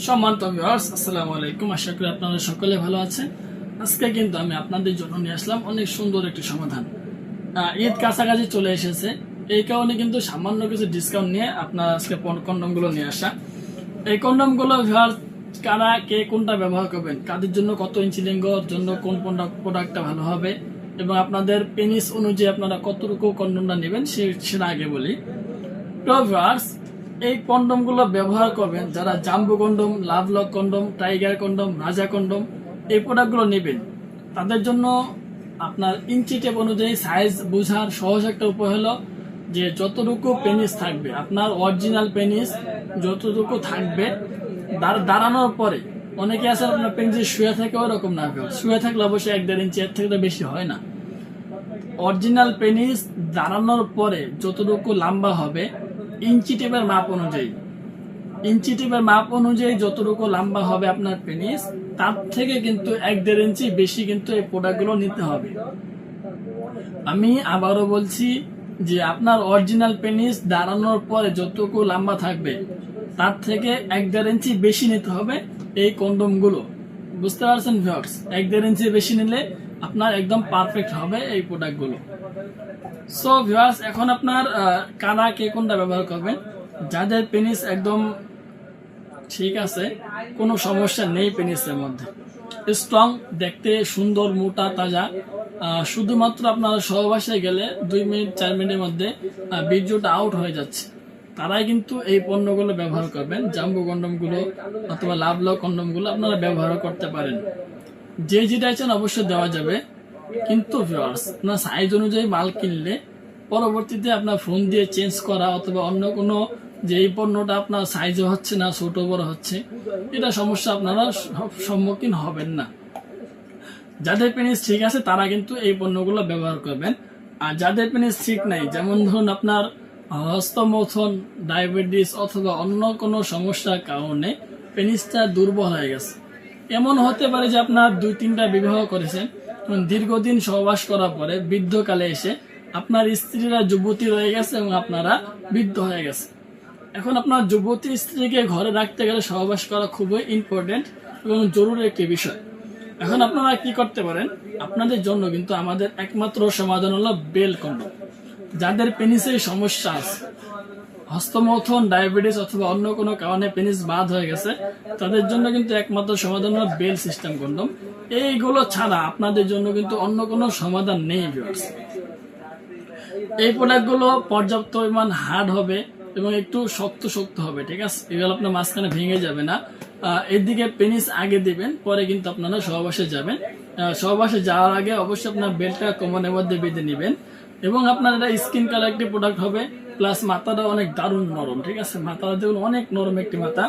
সম্মানিত ভিউয়ার্স, আসসালামু আলাইকুম। আশা করি আপনারা সকলে ভালো আছেন। আজকে কিন্তু আমি আপনাদের জন্য নিয়ে আসলাম অনেক সুন্দর একটি সমাধান। ঈদ কাছাকাছি চলে এসেছে, এই কারণে কিন্তু সামান্য কিছু ডিসকাউন্ট নিয়ে আপনার আজকে কন্ডমগুলো নিয়ে আসা। এই কন্ডমগুলো ভিউয়ার্স, কারা কে কোনটা ব্যবহার করবেন, কাদের জন্য কত ইঞ্চি লিঙ্গর জন্য কোন প্রোডাক্টটা ভালো হবে এবং আপনাদের পেনিস অনুযায়ী আপনারা কতটুকু কন্ডমটা নেবেন সেটা আগে বলি। তো ভিউয়ার্স, এই কন্ডমগুলো ব্যবহার করবেন যারা জাম্বো কন্ডম, লাভ লক কন্ডম, টাইগার কন্ডম, রাজা কন্ডম এই প্রোডাক্টগুলো নেবেন। তাদের জন্য আপনার ইঞ্চি টেপ অনুযায়ী সাইজ বোঝার সহজ একটা উপায় হলো যে যতটুকু পেনিস থাকবে, আপনার অরিজিনাল পেনিস যতটুকু থাকবে দাঁড়ানোর পরে, অনেকে আছে আপনার পেনিস শুয়ে থাকে ওরকম না, শুয়ে থাকলে অবশ্যই 1-1.5 ইঞ্চি, এর থেকে বেশি হয় না। অরিজিনাল পেনিস দাঁড়ানোর পরে যতটুকু লম্বা হবে ইঞ্চি টেপের মাপ অনুযায়ী যতটুকু লম্বা হবে আপনার পেনিস, তার থেকে কিন্তু 1-1.5 ইঞ্চি বেশি কিন্তু এই প্রোডাক্টগুলো নিতে হবে। আমি আবারও বলছি যে আপনার অরিজিনাল পেনিস দাঁড়ানোর পরে যতটুকু লম্বা থাকবে তার থেকে 1-1.5 ইঞ্চি বেশি নিতে হবে এই কন্ডমগুলো। বুঝতে পারছেন ভিউয়ার্স? 1-1.5 ইঞ্চি বেশি নিলে আপনার একদম পারফেক্ট হবে এই প্রোডাক্টগুলো। সো ভিউয়ার্স, এখন আপনার কারা কে কোনটা ব্যবহার করবেন, যাদের পেনিস একদম ঠিক আছে, কোনো সমস্যা নেই পেনিসের মধ্যে, স্ট্রং, দেখতে সুন্দর, মোটা তাজা, শুধুমাত্র আপনারা সহবাসে গেলে 2-4 মিনিটের মধ্যে বীর্যটা আউট হয়ে যাচ্ছে, তারাই কিন্তু এই পণ্যগুলো ব্যবহার করবেন। জাম্বো কন্ডমগুলো অথবা লাভ লক কন্ডমগুলো আপনারা ব্যবহার করতে পারেন। যে যেটা চান অবশ্যই দেওয়া যাবে, কিন্তু ভিউয়ার্স আপনার সাইজ অনুযায়ী মাল কিনলে পরবর্তীতে আপনার ফোন দিয়ে চেঞ্জ করা অথবা অন্য কোনো যে এই পণ্যটা আপনার সাইজে হচ্ছে না, ছোট বড় হচ্ছে, এটা সমস্যা আপনারা সম্মুখীন হবেন না। যাদের পেনিস ঠিক আছে তারা কিন্তু এই পণ্যগুলো ব্যবহার করবেন। আর যাদের পেনিস ঠিক নাই, যেমন ধরুন আপনার হস্তমৈথুন, ডায়াবেটিস অথবা অন্য কোনো সমস্যার কারণে পেনিসটা দুর্বল হয়ে গেছে, এমন হতে পারে যে আপনার 2-3টা বিবাহ করেছেন, দীর্ঘদিন সহবাস করার পরে বৃদ্ধকালে এসে আপনার স্ত্রীরা যুবতী রয়ে গেছে এবং আপনারা বৃদ্ধ হয়ে গেছে। এখন আপনার যুবতী স্ত্রীকে ঘরে রাখতে গেলে সহবাস করা খুবই ইম্পর্টেন্ট এবং জরুরি একটি বিষয়। এখন আপনারা কি করতে পারেন, আপনাদের জন্য কিন্তু আমাদের একমাত্র সমাধান হলো বেল কন্ডম। যাদের পেনিসের সমস্যা আছে, হস্তমৈথুন, ডায়াবেটিস অথবা অন্য কোনো কারণে পেনিস বাদ হয়ে গেছে, তাদের জন্য কিন্তু একমাত্র সমাধান হলো বেল সিস্টেম কন্ডম। এইগুলো ছাড়া আপনাদের জন্য কিন্তু অন্য কোনো সমাধান নেই ভিউয়ার্স। এই প্রোডাক্টগুলো পর্যাপ্ত পরিমাণ হার্ড হবে এবং একটু শক্ত হবে, ঠিক আছে? এগুলো আপনার মাঝখানে ভেঙে যাবে না। এদিকে পেনিস আগে দিবেন, পরে কিন্তু আপনারা সহবাসে যাবেন। সহবাসে যাওয়ার আগে অবশ্যই আপনার বেলটা কোমরের মধ্যে বেঁধে নেবেন এবং আপনার এটা স্কিন কালার একটি প্রোডাক্ট হবে, প্লাস মাথাটা অনেক দারুণ নরম, ঠিক আছে? মাথাটা দেখুন অনেক নরম একটি মাথা,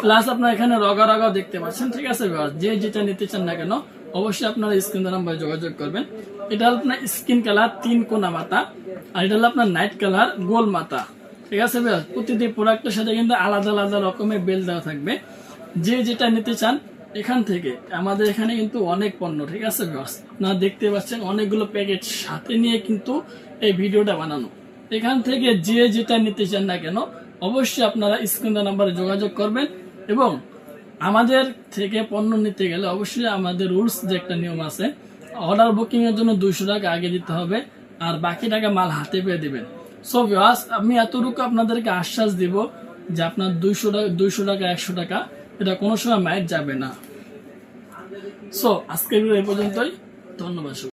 প্লাস আপনার এখানে রগা দেখতে পাচ্ছেন, ঠিক আছে? যে যেটা নিতে চান না কেন অবশ্যই আপনারা স্ক্রিন নাম্বারে যোগাযোগ করবেন। এটা হলো আপনার স্কিন কালার 3 কোনা মাথা, আর এটা হলো আপনার নাইট কালার গোল মাথা, ঠিক আছে? প্রতিটি প্রোডাক্টের সাথে কিন্তু আলাদা রকমের বেল দেওয়া থাকবে। যে যেটা নিতে চান এখান থেকে, আমাদের এখানে কিন্তু অনেক পণ্য, ঠিক আছে? আপনারা দেখতে পাচ্ছেন অনেকগুলো প্যাকেট সাথে নিয়ে কিন্তু এই ভিডিওটা বানানো। এখান থেকে যে যেটা নিতে চান না কেন অবশ্যই আপনারা স্ক্রিন নাম্বারে যোগাযোগ করবেন এবং আমাদের থেকে পণ্য নিতে গেলে অবশ্যই আমাদের রুলস যে একটা নিয়ম আছে, অর্ডার বুকিং এর জন্য 200 টাকা আগে দিতে হবে আর বাকি টাকা মাল হাতে পেয়ে দিবেন। সো ভিউয়ার্স, আমি এতটুকু আপনাদেরকে আশ্বাস দিব যে আপনার 200 টাকা 100 টাকা এটা কোনো সময় মাইট যাবে না। সো আজকের ভিডিও এই পর্যন্তই, ধন্যবাদ।